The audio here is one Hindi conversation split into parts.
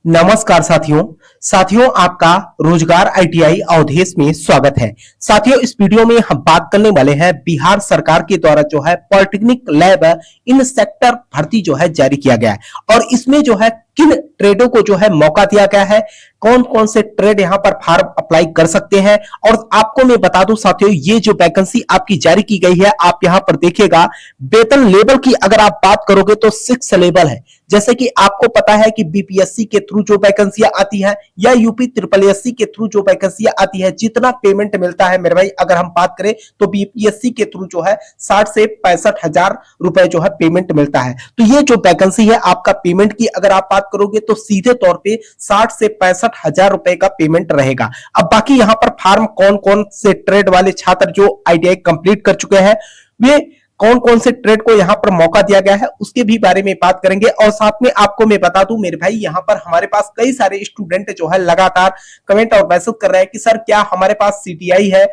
नमस्कार साथियों आपका रोजगार आईटीआई अवधेश में स्वागत है। साथियों, इस वीडियो में हम बात करने वाले हैं बिहार सरकार के द्वारा जो है पॉलिटेक्निक लैब इन सेक्टर भर्ती जो है जारी किया गया है और इसमें जो है किन ट्रेडों को जो है मौका दिया गया है, कौन कौन से ट्रेड यहां पर फॉर्म अप्लाई कर सकते हैं। और आपको मैं बता दूं साथियों, ये जो वैकेंसी आपकी जारी की गई है, आप यहां पर देखिएगा वेतन लेवल की अगर आप बात करोगे तो 6 लेवल है। जैसे कि आपको पता है कि बीपीएससी के थ्रू जो वैकेंसियां आती है या यूपी ट्रिपल एससी के थ्रू जो वैकेंसियां आती है, जितना पेमेंट मिलता है मेरे भाई, अगर हम बात करें तो बीपीएससी के थ्रू जो है 60 से 65,000 रुपए जो है पेमेंट मिलता है। तो ये जो वैकेंसी है आपका पेमेंट की अगर आप बात करोगे तो सीधे तौर पे 60 से 65,000 रुपए का पेमेंट रहेगा। अब बाकी यहां पर फॉर्म कौन कौन से ट्रेड वाले छात्र जो आईटीआई कंप्लीट कर चुके हैं, वे कौन कौन से ट्रेड को यहां पर मौका दिया गया है, उसके भी बारे में बात करेंगे। और साथ में आपको मैं बता दूं मेरे भाई, यहां पर हमारे पास कई सारे स्टूडेंट जो है लगातार कमेंट और मैसेज कर रहे हैं कि सर क्या हमारे पास सीटीआई है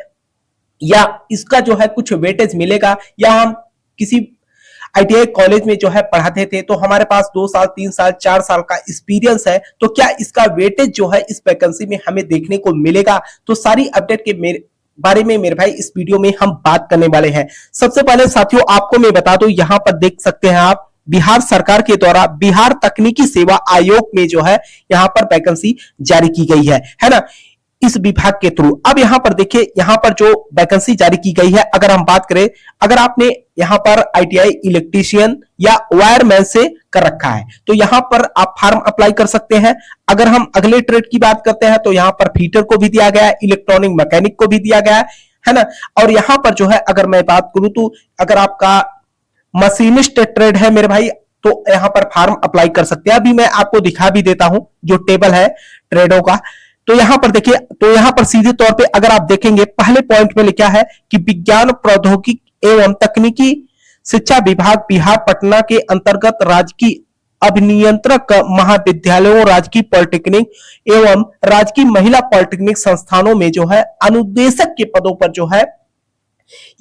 या इसका जो है कुछ वेटेज मिलेगा, या हम किसी आईटीआई कॉलेज में जो है पढ़ाते थे तो हमारे पास 2 साल 3 साल 4 साल का एक्सपीरियंस है, तो क्या इसका वेटेज जो है इस वैकेंसी में हमें देखने को मिलेगा। तो सारी अपडेट के बारे में मेरे भाई इस वीडियो में हम बात करने वाले हैं। सबसे पहले साथियों आपको मैं बता दूं, यहां पर देख सकते हैं आप बिहार सरकार के द्वारा बिहार तकनीकी सेवा आयोग में जो है यहां पर वैकेंसी जारी की गई है ना, इस विभाग के थ्रू। अब यहां पर देखिए, यहां पर जो वैकेंसी जारी की गई है, अगर हम बात करें, अगर आपने यहां पर आईटीआई इलेक्ट्रीशियन या वायरमैन से कर रखा है तो यहां पर आप फॉर्म अप्लाई कर सकते हैं। अगर हम अगले ट्रेड की बात करते हैं तो यहां पर फीटर को भी दिया गया है, इलेक्ट्रॉनिक मैकेनिक को भी दिया गया है ना। और यहां पर जो है अगर मैं बात करूं तो अगर आपका मशीनिस्ट ट्रेड है मेरे भाई, तो यहां पर फॉर्म अप्लाई कर सकते हैं। अभी मैं आपको दिखा भी देता हूं जो टेबल है ट्रेडों का। तो यहां पर देखिए, तो यहां पर सीधे तौर पे अगर आप देखेंगे पहले पॉइंट में लिखा है कि विज्ञान प्रौद्योगिकी एवं तकनीकी शिक्षा विभाग बिहार पटना के अंतर्गत राजकीय अभिनियंत्रक महाविद्यालयों, राजकीय पॉलिटेक्निक एवं राजकीय महिला पॉलिटेक्निक संस्थानों में जो है अनुदेशक के पदों पर जो है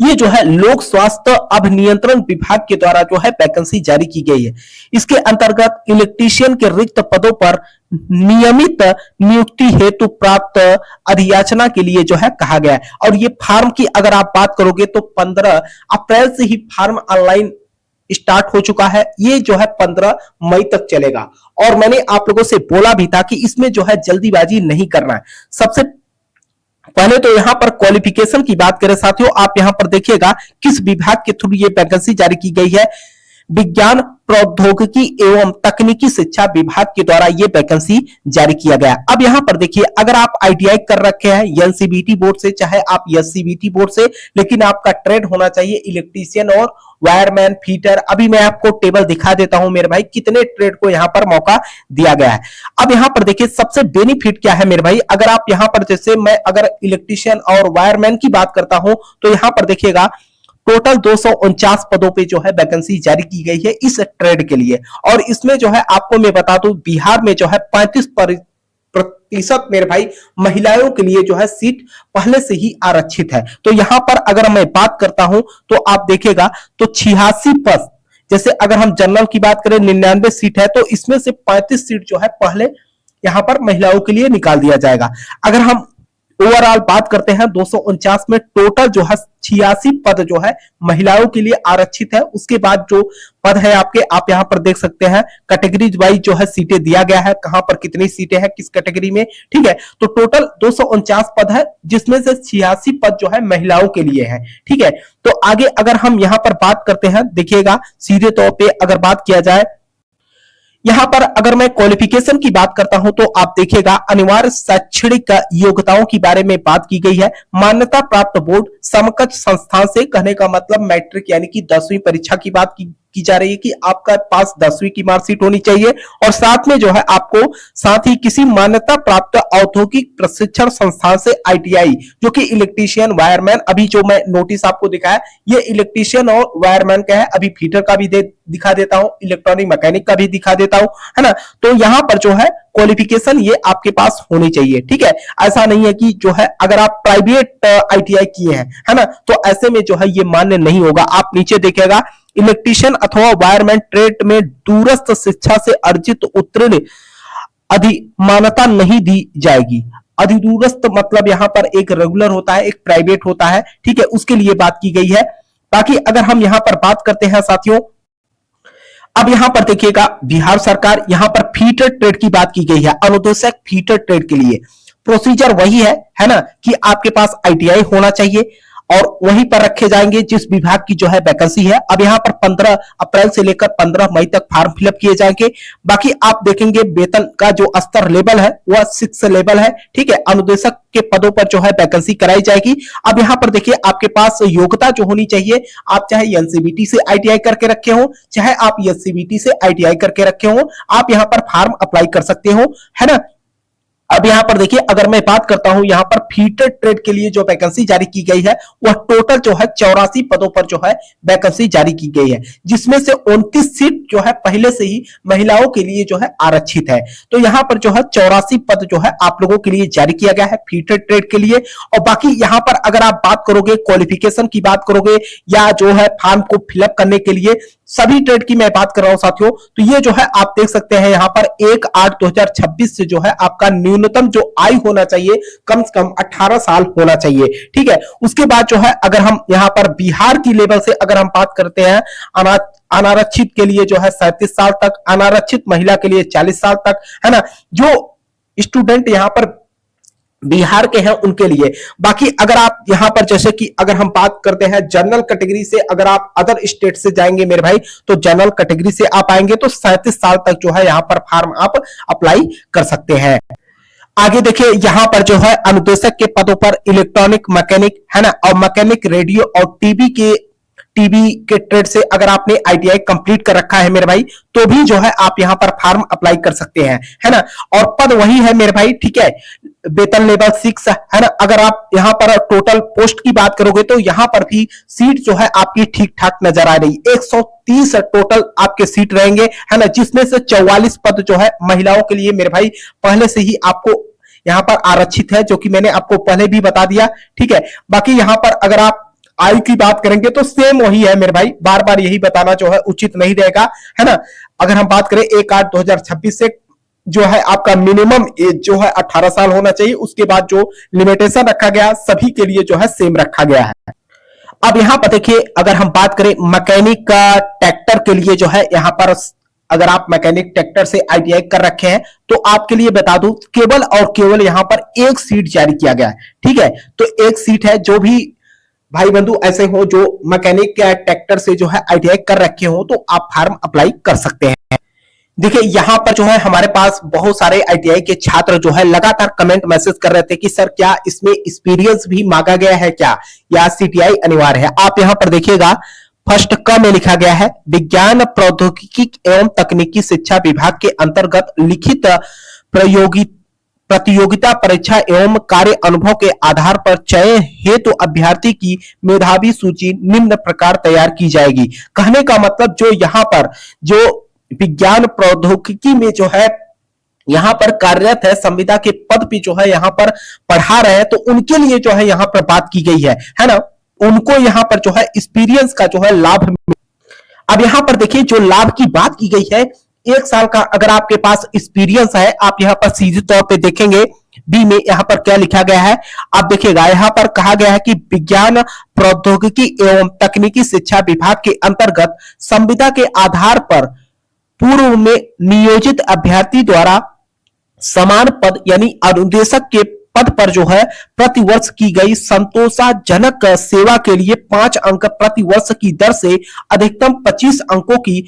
ये जो है लोक स्वास्थ्य अभिनियंत्रण विभाग के द्वारा जो है वैकेंसी जारी की गई है। इसके अंतर्गत इलेक्ट्रीशियन के रिक्त पदों पर नियमित नियुक्ति हेतु प्राप्त अधियाचना के लिए जो है कहा गया है। और ये फॉर्म की अगर आप बात करोगे तो 15 अप्रैल से ही फॉर्म ऑनलाइन स्टार्ट हो चुका है। ये जो है 15 मई तक चलेगा। और मैंने आप लोगों से बोला भी था कि इसमें जो है जल्दीबाजी नहीं करना है। सबसे पहले तो यहां पर क्वालिफिकेशन की बात करें साथियों, आप यहां पर देखिएगा किस विभाग के थ्रू ये वैकेंसी जारी की गई है। विज्ञान प्रौद्योगिकी एवं तकनीकी शिक्षा विभाग के द्वारा ये वैकेंसी जारी किया गया। अब यहां पर देखिए, अगर आप आईटीआई कर रखे हैं एनसीबीटी बोर्ड से, चाहे आप एससीबीटी बोर्ड से, लेकिन आपका ट्रेड होना चाहिए इलेक्ट्रीशियन और वायरमैन, फीटर। अभी मैं आपको टेबल दिखा देता हूं मेरे भाई, कितने ट्रेड को यहां पर मौका दिया गया है। अब यहां पर देखिए सबसे बेनिफिट क्या है मेरे भाई, अगर आप यहां पर जैसे मैं अगर इलेक्ट्रीशियन और वायरमैन की बात करता हूं तो यहां पर देखिएगा टोटल 249 पदों पे जो है वैकेंसी जारी की गई है इस ट्रेड के लिए। और इसमें जो है आपको मैं बता दूं, बिहार में जो है 35% मेरे भाई महिलाओं के लिए जो है सीट पहले से ही आरक्षित है। तो यहां पर अगर मैं बात करता हूं तो आप देखेगा तो 86 पद, जैसे अगर हम जनरल की बात करें 99 सीट है, तो इसमें से 35 सीट जो है पहले यहां पर महिलाओं के लिए निकाल दिया जाएगा। अगर हम ओवरऑल बात करते हैं 249 में टोटल जो है 86 पद जो है महिलाओं के लिए आरक्षित है। उसके बाद जो पद है आपके, आप यहां पर देख सकते हैं कैटेगरीज वाइज जो है सीटें दिया गया है, कहां पर कितनी सीटें हैं किस कैटेगरी में, ठीक है। तो टोटल 249 पद है जिसमें से 86 पद जो है महिलाओं के लिए है, ठीक है। तो आगे अगर हम यहां पर बात करते हैं, देखिएगा सीधे तौर पर अगर बात किया जाए, यहां पर अगर मैं क्वालिफिकेशन की बात करता हूं तो आप देखिएगा अनिवार्य शैक्षणिक योग्यताओं के बारे में बात की गई है। मान्यता प्राप्त बोर्ड समकक्ष संस्थान से, कहने का मतलब मैट्रिक यानी कि 10वीं परीक्षा की बात की जा रही है कि आपका पास 10वीं की मार्कशीट होनी चाहिए। और साथ में जो है आपको साथ ही किसी मान्यता प्राप्त औद्योगिक प्रशिक्षण संस्थान से आईटीआई, जो कि इलेक्ट्रीशियन वायरमैन, अभी जो मैं नोटिस आपको दिखाया ये इलेक्ट्रीशियन और वायरमैन का है, अभी फीटर का भी दिखा देता हूं, इलेक्ट्रॉनिक मैकेनिक का भी दिखा देता हूं, है ना। तो यहां पर जो है क्वालिफिकेशन ये आपके पास होनी चाहिए, ठीक है। ऐसा नहीं है कि जो है अगर आप प्राइवेट आईटीआई किए हैं, है ना, तो ऐसे में जो है ये मान्य नहीं होगा। आप नीचे देखिएगा इलेक्ट्रीशियन अथवा वायरमैन ट्रेड में दूरस्थ शिक्षा से अर्जित उत्तीर्ण अधिमानता नहीं दी जाएगी। अधिदूरस्थ मतलब यहाँ पर एक रेगुलर होता है, एक प्राइवेट होता है, ठीक है, उसके लिए बात की गई है। बाकी अगर हम यहाँ पर बात करते हैं साथियों, अब यहां पर देखिएगा बिहार सरकार यहां पर फीटर ट्रेड की बात की गई है। अनुदेशक फीटर ट्रेड के लिए प्रोसीजर वही है ना, कि आपके पास आईटीआई होना चाहिए और वहीं पर रखे जाएंगे जिस विभाग की जो है वैकेंसी है। अब यहां पर 15 अप्रैल से लेकर 15 मई तक फॉर्म फिलअप किए जाएंगे। बाकी आप देखेंगे वेतन का जो स्तर लेवल है वह 6 लेवल है, ठीक है। अनुदेशक के पदों पर जो है वैकेंसी कराई जाएगी। अब यहां पर देखिए आपके पास योग्यता जो होनी चाहिए, आप चाहे एनसीबीटी से आईटीआई करके रखे हो, चाहे आप एससीबीटी से आईटीआई करके रखे हो, आप यहां पर फॉर्म अप्लाई कर सकते हो, है ना। अब यहां पर देखिए अगर मैं बात करता हूं यहां पर फीटर ट्रेड के लिए जो वैकेंसी जारी की गई है वह टोटल जो है 84 पदों पर जो है वैकेंसी जारी की गई है, जिसमें से 29 सीट जो है पहले से ही महिलाओं के लिए जो है आरक्षित है। तो यहां पर जो है 84 पद जो है आप लोगों के लिए जारी किया गया है फीटर ट्रेड के लिए। और बाकी यहां पर अगर आप बात करोगे क्वालिफिकेशन की बात करोगे या जो है फॉर्म को फिलअप करने के लिए सभी ट्रेड की मैं बात कर रहा हूं साथियों, तो ये जो है आप देख सकते हैं यहां पर 1/8/2026 से जो है आपका न्यूनतम जो आयु होना चाहिए कम से कम 18 साल होना चाहिए, ठीक है। उसके बाद जो है अगर हम यहां पर बिहार की लेवल से अगर हम बात करते हैं, अनारक्षित के लिए जो है 37 साल तक, अनारक्षित महिला के लिए 40 साल तक, है ना। जो स्टूडेंट यहां पर बिहार के हैं उनके लिए। बाकी अगर आप यहां पर जैसे कि अगर हम बात करते हैं जनरल कैटेगरी से, अगर आप अदर स्टेट से जाएंगे मेरे भाई तो जनरल कैटेगरी से आप आएंगे तो 37 साल तक जो है यहां पर फॉर्म आप अप्लाई कर सकते हैं। आगे देखिए यहां पर जो है अनुदेशक के पदों पर इलेक्ट्रॉनिक मैकेनिक, है ना, और मैकेनिक रेडियो और टीबी के ट्रेड से अगर आपने आईटीआई कंप्लीट कर रखा है मेरे भाई तो भी जो है आप यहां पर फॉर्म अप्लाई कर सकते हैं, है ना। और पद वही है मेरे भाई, ठीक है। वेतन लेवल 6 है ना। अगर आप यहां पर टोटल पोस्ट की बात करोगे तो यहां पर भी सीट जो है आपकी ठीक ठाक नजर आ रही, 130 टोटल आपके सीट रहेंगे, है ना, जिसमें से 44 पद जो है महिलाओं के लिए मेरे भाई पहले से ही आपको यहां पर आरक्षित है, जो कि मैंने आपको पहले भी बता दिया, ठीक है। बाकी यहां पर अगर आप आयु की बात करेंगे तो सेम वही है मेरे भाई, बार बार यही बताना जो है उचित नहीं रहेगा, है ना। अगर हम बात करें 1/8/2026 से जो है आपका मिनिमम एज जो है 18 साल होना चाहिए। उसके बाद जो लिमिटेशन रखा गया सभी के लिए जो है सेम रखा गया है। अब यहां पर देखिए अगर हम बात करें मैकेनिक का ट्रैक्टर के लिए जो है यहां पर अगर आप मैकेनिक ट्रैक्टर से आईटीआई कर रखे हैं तो आपके लिए बता दूं केवल और केवल यहां पर एक सीट जारी किया गया है, ठीक है। तो एक सीट है, जो भी भाई बंधु ऐसे हो जो मैकेनिक या ट्रैक्टर से जो है आईटीआई कर रखे हो तो आप फॉर्म अप्लाई कर सकते हैं। देखिए यहां पर जो है हमारे पास बहुत सारे आईटीआई के छात्र जो है लगातार कमेंट मैसेज कर रहे थे कि सर क्या इसमें एक्सपीरियंस भी मांगा गया है क्या, या सीटीआई अनिवार्य है। आप यहां पर देखिएगा फर्स्ट क में लिखा गया है विज्ञान प्रौद्योगिकी एवं तकनीकी शिक्षा विभाग के अंतर्गत लिखित प्रतियोगिता परीक्षा एवं कार्य अनुभव के आधार पर चयन हेतु अभ्यर्थी की मेधावी सूची निम्न प्रकार तैयार की जाएगी। कहने का मतलब जो यहाँ पर जो विज्ञान प्रौद्योगिकी में जो है यहाँ पर कार्यरत है, संविदा के पद पे जो है यहाँ पर पढ़ा रहे हैं, तो उनके लिए जो है यहाँ पर बात की गई है ना। उनको यहाँ पर जो है एक्सपीरियंस का जो है लाभ। अब यहाँ पर देखिए जो लाभ की बात की गई है, 1 साल का अगर आपके पास एक्सपीरियंस है, आप यहाँ पर सीधे तौर पे देखेंगे बी में यहाँ पर क्या लिखा गया है, आप देखिएगा यहाँ पर कहा गया है कि विज्ञान प्रौद्योगिकी एवं तकनीकी शिक्षा विभाग के अंतर्गत संविदा के आधार पर पूर्व में नियोजित अभ्यर्थी द्वारा समान पद यानी अनुदेशक के पद पर जो है प्रतिवर्ष की गई संतोषजनक सेवा के लिए 5 अंक प्रति वर्ष की दर से अधिकतम 25 अंकों की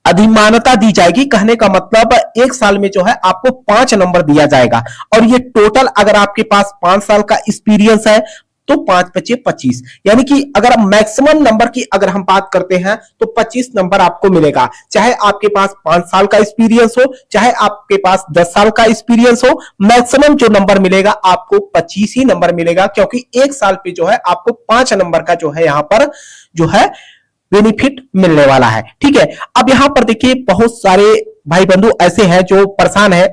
अधिमानता दी जाएगी। कहने का मतलब 1 साल में जो है आपको 5 नंबर दिया जाएगा, और ये टोटल अगर आपके पास 5 साल का एक्सपीरियंस है तो 5×5=25, यानी कि अगर मैक्सिमम नंबर की अगर हम बात करते हैं तो 25 नंबर आपको मिलेगा। चाहे आपके पास 5 साल का एक्सपीरियंस हो, चाहे आपके पास 10 साल का एक्सपीरियंस हो, मैक्सिमम जो नंबर मिलेगा आपको 25 ही नंबर मिलेगा, क्योंकि 1 साल पे जो है आपको 5 नंबर का जो है यहाँ पर जो है बेनिफिट मिलने वाला है, ठीक है। अब यहां पर देखिए बहुत सारे भाई बंधु ऐसे हैं जो परेशान है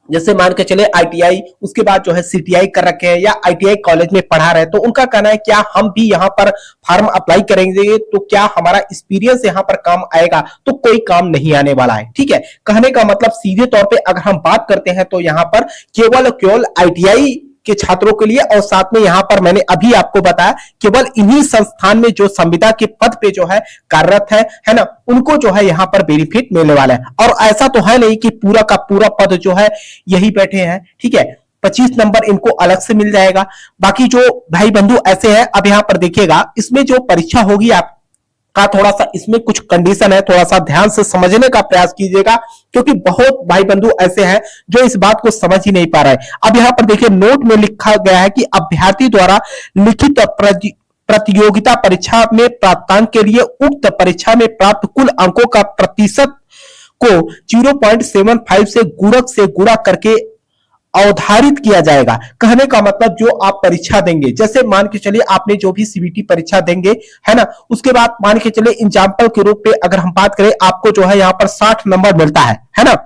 जैसे मान के चले आईटीआई, उसके बाद जो है सीटीआई कर रखे हैं या आईटीआई कॉलेज में पढ़ा रहे हैं, तो उनका कहना है क्या हम भी यहाँ पर फॉर्म अप्लाई करेंगे तो क्या हमारा एक्सपीरियंस यहाँ पर काम आएगा? तो कोई काम नहीं आने वाला है। ठीक है, कहने का मतलब सीधे तौर पे अगर हम बात करते हैं तो यहाँ पर केवल आईटीआई के छात्रों के लिए, और साथ में यहां पर मैंने अभी आपको बताया केवल इन्हीं संस्थान में जो संविदा के पद पे जो है कार्यरत है ना, उनको जो है यहां पर बेनिफिट मिलने वाला है। और ऐसा तो है नहीं कि पूरा का पूरा पद जो है यही बैठे हैं। ठीक है, 25 नंबर इनको अलग से मिल जाएगा। बाकी जो भाई बंधु ऐसे हैं, अब यहां पर देखिएगा इसमें जो परीक्षा होगी आप का, थोड़ा सा इसमें कुछ कंडीशन है, थोड़ा सा ध्यान से समझने का प्रयास कीजिएगा, क्योंकि बहुत भाई बंधु ऐसे हैं जो इस बात को समझ ही नहीं पा रहे। अब यहां पर देखिए नोट में लिखा गया है कि अभ्यर्थी द्वारा लिखित प्रतियोगिता परीक्षा में प्राप्तांक के लिए उक्त परीक्षा में प्राप्त कुल अंकों का प्रतिशत को 0.75 से गुणक से गुणा करके अवधारित किया जाएगा। कहने का मतलब जो आप परीक्षा देंगे, जैसे मान के चलिए आपने जो भी सीबीटी परीक्षा देंगे है ना, उसके बाद मान के चलिए एग्जाम्पल के रूप में अगर हम बात करें, आपको जो है यहाँ पर 60 नंबर मिलता है ना,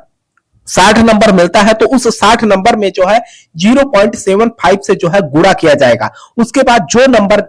60 नंबर मिलता है, तो उस 60 नंबर में जो है 0.75 से जो है गुणा किया जाएगा। उसके बाद जो नंबर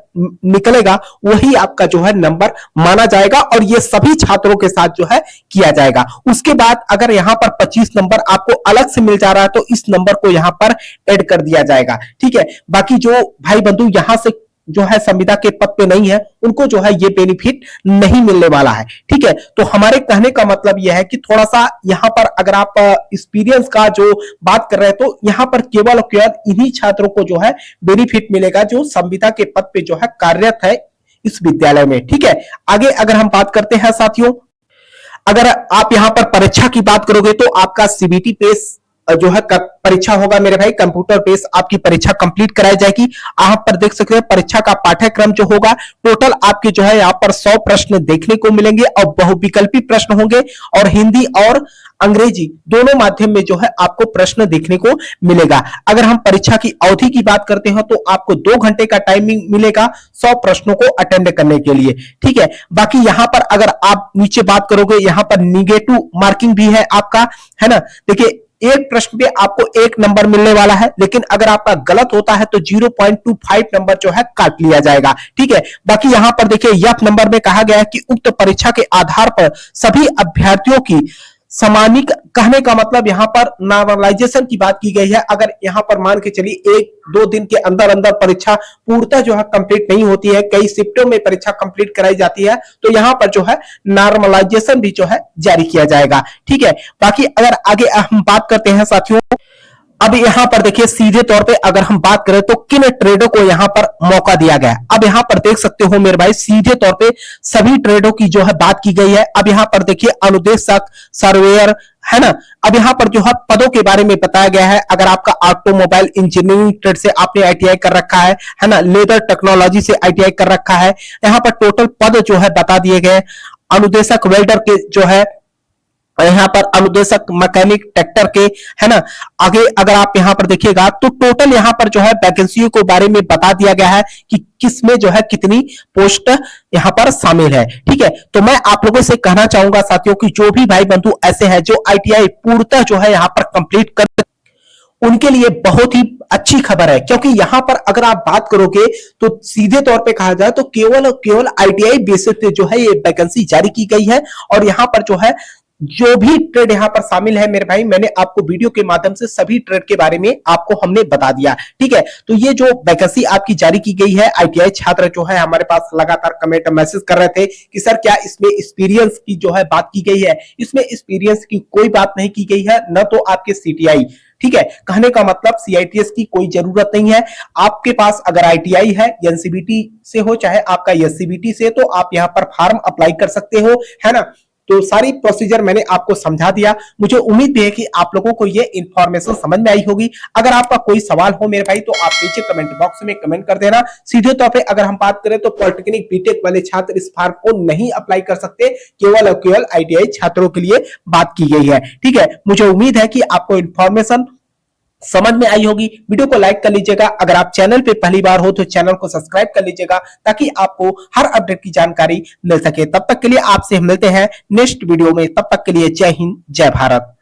निकलेगा वही आपका जो है नंबर माना जाएगा, और ये सभी छात्रों के साथ जो है किया जाएगा। उसके बाद अगर यहां पर 25 नंबर आपको अलग से मिल जा रहा है तो इस नंबर को यहां पर ऐड कर दिया जाएगा। ठीक है, बाकी जो भाई बंधु यहां से जो है संविदा के पद पे नहीं है, उनको जो है ये बेनिफिट नहीं मिलने वाला है। ठीक है, तो हमारे कहने का मतलब यह है कि थोड़ा सा यहां पर अगर आप एक्सपीरियंस का जो बात कर रहे हैं तो यहां पर केवल और केवल इन्हीं छात्रों को जो है बेनिफिट मिलेगा जो संविदा के पद पे जो है कार्यरत है इस विद्यालय में। ठीक है, आगे अगर हम बात करते हैं साथियों, अगर आप यहां पर परीक्षा की बात करोगे तो आपका सीबीटी पेस जो है परीक्षा होगा मेरे भाई, कंप्यूटर बेस आपकी परीक्षा कंप्लीट कराई जाएगी। आप पर देख सकते हैं परीक्षा का पाठ्यक्रम जो होगा, टोटल आपके जो है यहाँ पर 100 प्रश्न देखने को मिलेंगे और बहुविकल्पी प्रश्न होंगे, और हिंदी और अंग्रेजी दोनों माध्यम में जो है आपको प्रश्न देखने को मिलेगा। अगर हम परीक्षा की अवधि की बात करते हैं तो आपको 2 घंटे का टाइमिंग मिलेगा 100 प्रश्नों को अटेंड करने के लिए। ठीक है, बाकी यहां पर अगर आप नीचे बात करोगे, यहां पर निगेटिव मार्किंग भी है आपका, है ना। देखिए एक प्रश्न पे आपको 1 नंबर मिलने वाला है, लेकिन अगर आपका गलत होता है तो 0.25 नंबर जो है काट लिया जाएगा। ठीक है, बाकी यहां पर देखिए यफ नंबर में कहा गया है कि उक्त परीक्षा के आधार पर सभी अभ्यर्थियों की समानिक, कहने का मतलब यहां पर नॉर्मलाइजेशन की बात की गई है। अगर यहां पर मान के चलिए 1-2 दिन के अंदर अंदर परीक्षा पूर्णतः जो है कंप्लीट नहीं होती है, कई शिफ्टों में परीक्षा कंप्लीट कराई जाती है, तो यहां पर जो है नॉर्मलाइजेशन भी जो है जारी किया जाएगा। ठीक है, बाकी अगर आगे हम बात करते हैं साथियों, अब यहां पर देखिए सीधे तौर पे अगर हम बात करें तो किन ट्रेडों को यहां पर मौका दिया गया है। अब यहां पर देख सकते हो मेरे भाई सीधे तौर पे सभी ट्रेडों की जो है बात की गई है। अब यहां पर देखिए अनुदेशक, सर्वेयर, है ना। अब यहां पर जो है पदों के बारे में बताया गया है। अगर आपका ऑटोमोबाइल इंजीनियरिंग ट्रेड से आपने आईटीआई कर रखा है ना, लेदर टेक्नोलॉजी से आईटीआई कर रखा है, यहां पर टोटल पद जो है बता दिए गए। अनुदेशक वेल्डर के जो है, यहाँ पर अनुदेशक मैकेनिक ट्रैक्टर के, है ना। आगे अगर आप यहाँ पर देखिएगा तो टोटल यहाँ पर जो है वैकेंसियों के बारे में बता दिया गया है कि किसमें जो है कितनी पोस्ट यहाँ पर शामिल है। ठीक है, तो मैं आप लोगों से कहना चाहूंगा साथियों कि जो भी भाई बंधु ऐसे हैं जो आईटीआई पूर्णतः जो है यहाँ पर कंप्लीट कर, उनके लिए बहुत ही अच्छी खबर है, क्योंकि यहां पर अगर आप बात करोगे तो सीधे तौर पे कहा जाए तो केवल आईटीआई बेसिस पे जो है ये वैकेंसी जारी की गई है। और यहां पर जो है जो भी ट्रेड यहां पर शामिल है मेरे भाई, मैंने आपको वीडियो के माध्यम से सभी ट्रेड के बारे में आपको हमने बता दिया। ठीक है, तो ये जो वैकेंसी आपकी जारी की गई है, आईटीआई छात्र जो है हमारे पास लगातार कमेंट मैसेज कर रहे थे कि सर क्या इसमें एक्सपीरियंस की जो है बात की गई है। इसमें एक्सपीरियंस की कोई बात नहीं की गई है, न तो आपके सीटीआई। ठीक है, कहने का मतलब सीआईटीएस की कोई जरूरत नहीं है। आपके पास अगर आईटीआई है, एनसीबीटी से हो चाहे आपका एससीबीटी से, तो आप यहां पर फॉर्म अप्लाई कर सकते हो, है ना। तो सारी प्रोसीजर मैंने आपको समझा दिया। मुझे उम्मीद भी है कि आप लोगों को ये इंफॉर्मेशन समझ में आई होगी। अगर आपका कोई सवाल हो मेरे भाई तो आप नीचे कमेंट बॉक्स में कमेंट कर देना। सीधे तौर पे अगर हम बात करें तो पॉलिटेक्निक बीटेक वाले छात्र इस फॉर्म को नहीं अप्लाई कर सकते, केवल और केवल आईटीआई छात्रों के लिए बात की गई है। ठीक है, मुझे उम्मीद है कि आपको इंफॉर्मेशन समझ में आई होगी। वीडियो को लाइक कर लीजिएगा। अगर आप चैनल पे पहली बार हो तो चैनल को सब्सक्राइब कर लीजिएगा ताकि आपको हर अपडेट की जानकारी मिल सके। तब तक के लिए आपसे मिलते हैं नेक्स्ट वीडियो में। तब तक के लिए जय हिंद, जय भारत।